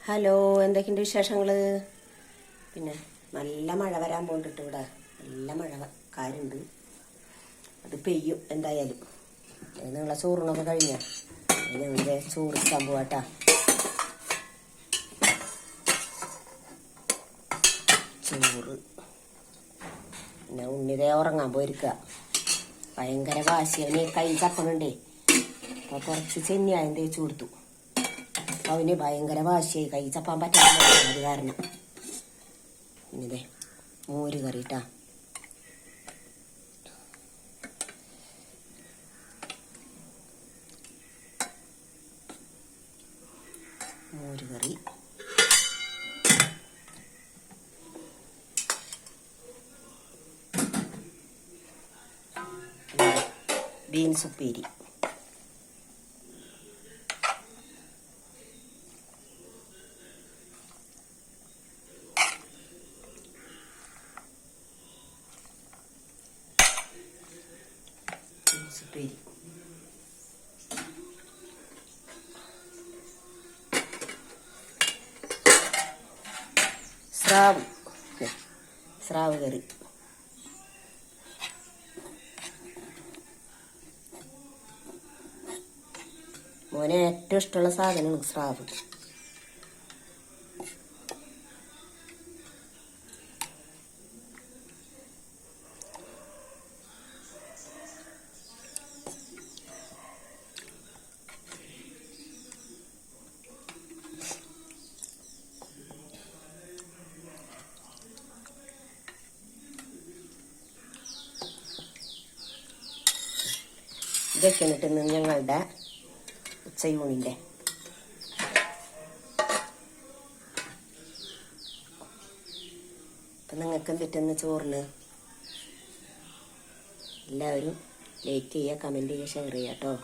Hello, എന്തൊക്കെയുണ്ട് വിശേഷങ്ങൾ? പിന്നെ നല്ല മഴ വരാൻ പോണ്ടിട്ട് ഇവിടെ നല്ല മഴക്കാരുണ്ട്. അത് പെയ്യും എന്തായാലും. നിങ്ങളെ ചോറിനൊക്കെ കഴിഞ്ഞ ഞങ്ങളുടെ ചോറിക്കാൻ പോവാട്ടാ. ചോറ് പിന്നെ ഉണ്ണിതേ ഉറങ്ങാൻ പോയിരിക്കുക. ഭയങ്കര വാശിയാണ്. കൈ ചപ്പണുണ്ടേ. അപ്പോൾ കുറച്ച് ചെന്നിയായം തേച്ച് കൊടുത്തു. അവന് ഭയങ്കര വാശിയായി, കൈ ചപ്പാൻ പറ്റാത്ത അത് കാരണം. ഇനിതേ മോര് കറിട്ടാ. മോര് കറി, ബീൻസ് ഉപ്പേരി, ഉപ്പേരി, സ്രാവ് കറി, മോനെ ഏറ്റവും ഇഷ്ടമുള്ള സാധനമാണ് സ്രാവ്. ഇതൊക്കെ ഇന്ന് ഞങ്ങളുടെ ഉച്ചയൂണിൻ്റെ. അപ്പം നിങ്ങൾക്ക് എന്തിട്ടെന്ന് ചോറിന്? എല്ലാവരും ലൈക്ക് ചെയ്യുക, കമൻറ്റ് ചെയ്യുക, ഷെയർ ചെയ്യുക കേട്ടോ.